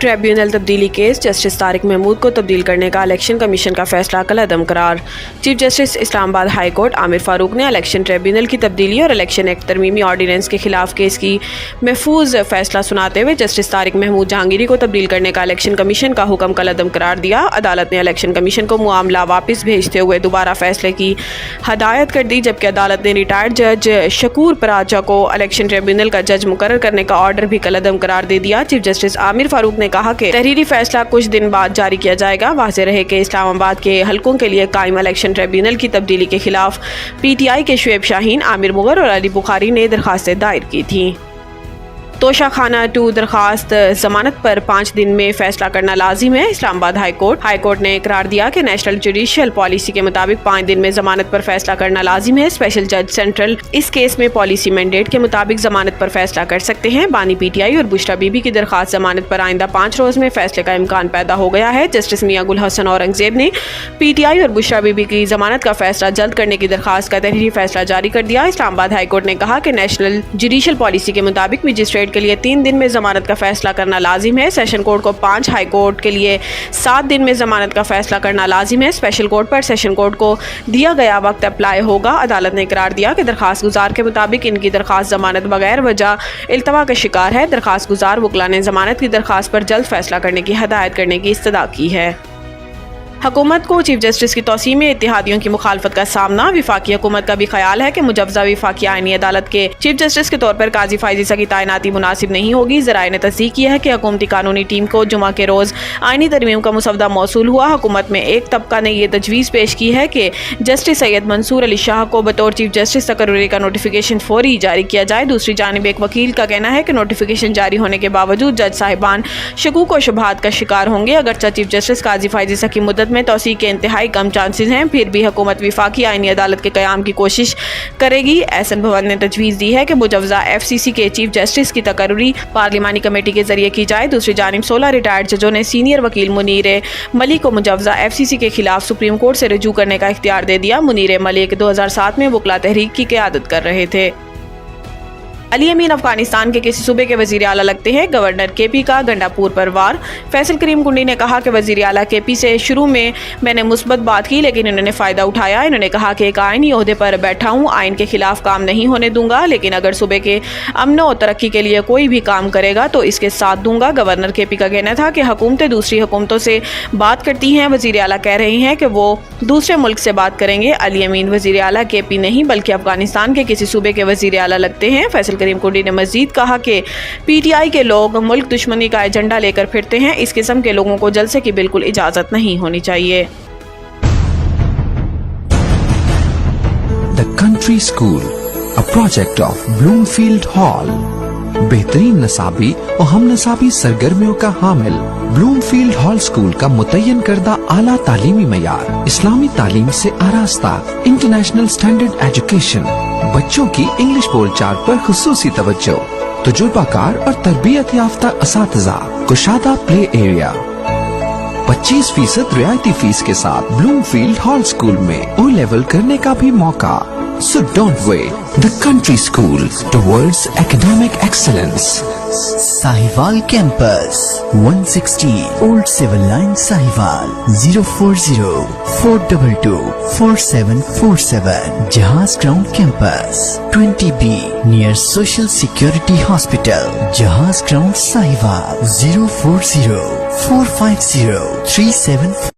Tribunal तब्दीली case justice Tariq Mahmood को तब्दील करने का इलेक्शन कमीशन का फैसला कलअदम करार। Chief justice Islamabad high court Aamir Farooq ने इलेक्शन ट्रिब्यूनल की तब्दीली और इलेक्शन एक्ट तरमीमी ऑर्डिनेंस के खिलाफ केस की महफूज फैसला सुनाते हुए जस्टिस तारिक महमूद जहांगीरी को तब्दील करने का इलेक्शन कमीशन का हुक्म कलअदम करार दिया। अदालत ने इलेक्शन कमीशन को मामला वापस भेजते हुए दोबारा फैसले की हदायत कर दी, जबकि अदालत ने रिटायर्ड जज शकूर पराचा को इलेक्शन ट्रिब्यूनल का जज मुकर्रर करने का ऑर्डर भी कलअदम करार दे दिया। चीफ जस्टिस आमिर फारूक ने कहा कि तहरीरी फैसला कुछ दिन बाद जारी किया जाएगा। वाज़ेह रहे कि इस्लामाबाद के हलकों के लिए कायम इलेक्शन ट्रिब्यूनल की तब्दीली के खिलाफ PTI के शुएब शाहीन, आमिर मुगर और अली बुखारी ने दरखास्तें दायर की थीं। तोशा खाना 2 दरखास्त जमानत पर 5 दिन में फैसला करना लाजिम है। इस्लामाबाद हाई कोर्ट ने इकरार दिया कि नेशनल जुडिशियल पॉलिसी के मुताबिक 5 दिन में जमानत पर फैसला करना लाजिम है। स्पेशल जज सेंट्रल इस केस में पॉलिसी मैंडेट के मुताबिक जमानत पर फैसला कर सकते हैं। बानी PTI और बुशरा बीबी की दरखास्त जमानत पर आइंदा 5 रोज में फैसले का इम्कान पैदा हो गया है। जस्टिस मियां गुल हसन औरंगजेब ने PTI और बुशरा बीबी की जमानत का फैसला जल्द करने की दरखास्त का तहरीरी फैसला जारी कर दिया। इस्लामाबाद हाई कोर्ट ने कहा कि नेशनल जुडिशियल पॉलिसी के मुताबिक मजिस्ट्रेट के लिए 3 दिन में जमानत का फैसला करना लाजिम है। सेशन कोर्ट को 5, हाई कोर्ट के लिए 7 दिन में जमानत का फैसला करना लाजिम है। स्पेशल कोर्ट पर सेशन कोर्ट को दिया गया वक्त अप्लाई होगा। अदालत ने इकरार दिया कि दरखास्त गुजार के मुताबिक इनकी दरखास्त जमानत बगैर वजह इल्तवा का शिकार है। दरखास्त गुजार वकला ने जमानत की दरखास्त पर जल्द फैसला करने की हदायत करने की इस्तदा की है। हुकूमत को चीफ जस्टिस की तौसीए में इत्तेहादियों की मुखालफत का सामना। विफाकी हुकूमत का भी ख्याल है कि मुजव्वज़ा विफाकी आईनी अदालत के चीफ जस्टिस के तौर पर काजी फायज़ ईसा की तैनाती मुनासिब नहीं होगी। ज़राए ने तस्दीक किया है कि हुकूमती कानूनी टीम को जुमा के रोज़ आईनी तरमीम का मुसवदा मौसूल हुआ। हुकूमत में एक तबका ने यह तजवीज़ पेश की है कि जस्टिस सैयद मंसूर अली शाह को बतौर चीफ जस्टिस तकर्री का नोटिफिकेशन फौरी जारी किया जाए। दूसरी जानिब एक वकील का कहना है कि नोटिफिकेशन जारी होने के बावजूद जज साहिबान शकूक व शुबहात का शिकार होंगे। अगरचे चीफ जस्टिस काजी फायज़ ईसा की मुद्दत में तौसीए के इंतहाई कम चांसेस हैं, फिर भी हुकूमत विफाकी आईनी अदालत के क़याम की कोशिश करेगी। एहसन भवन ने तजवीज़ दी है कि मुजव्वज़ा FCC के चीफ जस्टिस की तकर्री पार्लिमानी कमेटी के जरिए की जाए। दूसरी जानिब 16 रिटायर्ड जजों ने सीनियर वकील मुनीर मलिक को मुजव्वज़ा FCC के खिलाफ सुप्रीम कोर्ट से रजू करने का इख्तियार दे दिया। मुनीर मलिक 2007 में वकला तहरीक की क़यादत कर रहे थे। अली अमीन अफगानिस्तान के किसी सूबे के वज़ीर आला लगते हैं। गवर्नर KP का गंडापुर पर वार। फैसल करीम कुंडी ने कहा कि वज़ीर आला KP से शुरू में मैंने मुस्बत बात की, लेकिन इन्होंने फ़ायदा उठाया। इन्होंने कहा कि एक आइनी ओहदे पर बैठा हूँ, आइन के खिलाफ काम नहीं होने दूंगा, लेकिन अगर सूबे के अमन और तरक्की के लिए कोई भी काम करेगा तो इसके साथ दूंगा। गवर्नर KP का कहना था कि हुकूमतें दूसरी हुकूमतों से बात करती हैं, वज़ीर आला कह रहे हैं कि वो दूसरे मुल्क से बात करेंगे। अली अमीन वज़ीर आला KP नहीं बल्कि अफगानिस्तान के किसी सूबे के वज़ीर आला लगते हैं। फैसल करीम कुंडी ने मजीद कहा कि PTI के लोग मुल्क दुश्मनी का एजेंडा लेकर फिरते हैं। इस किस्म के लोगों को जलसे की बिल्कुल इजाजत नहीं होनी चाहिए। The country school, a project of Bloomfield hall, बेहतरीन नसाबी और हम नसाबी सरगर्मियों का हामिल। ब्लूमफील्ड हॉल स्कूल का मुतय्यन करदा आला तालीमी मयार, इस्लामी तालीम से आरास्ता, इंटरनेशनल स्टैंडर्ड एजुकेशन, बच्चों की इंग्लिश बोलचाल पर खुसूसी तवज्जो, तजुर्बाकार और तरबियत याफ्ता असातिज़ा, कुशादा प्ले एरिया, 25% रियायती फीस के साथ ब्लूमफील्ड हॉल स्कूल में O लेवल करने का भी मौका। So don't wait. The country school towards academic excellence. Sahiwal Campus, 160 Old Civil Line, Sahiwal, 040-422-4747. Jahaz Ground Campus, 20B near Social Security Hospital, Jahaz Ground, Sahiwal, 040-450-37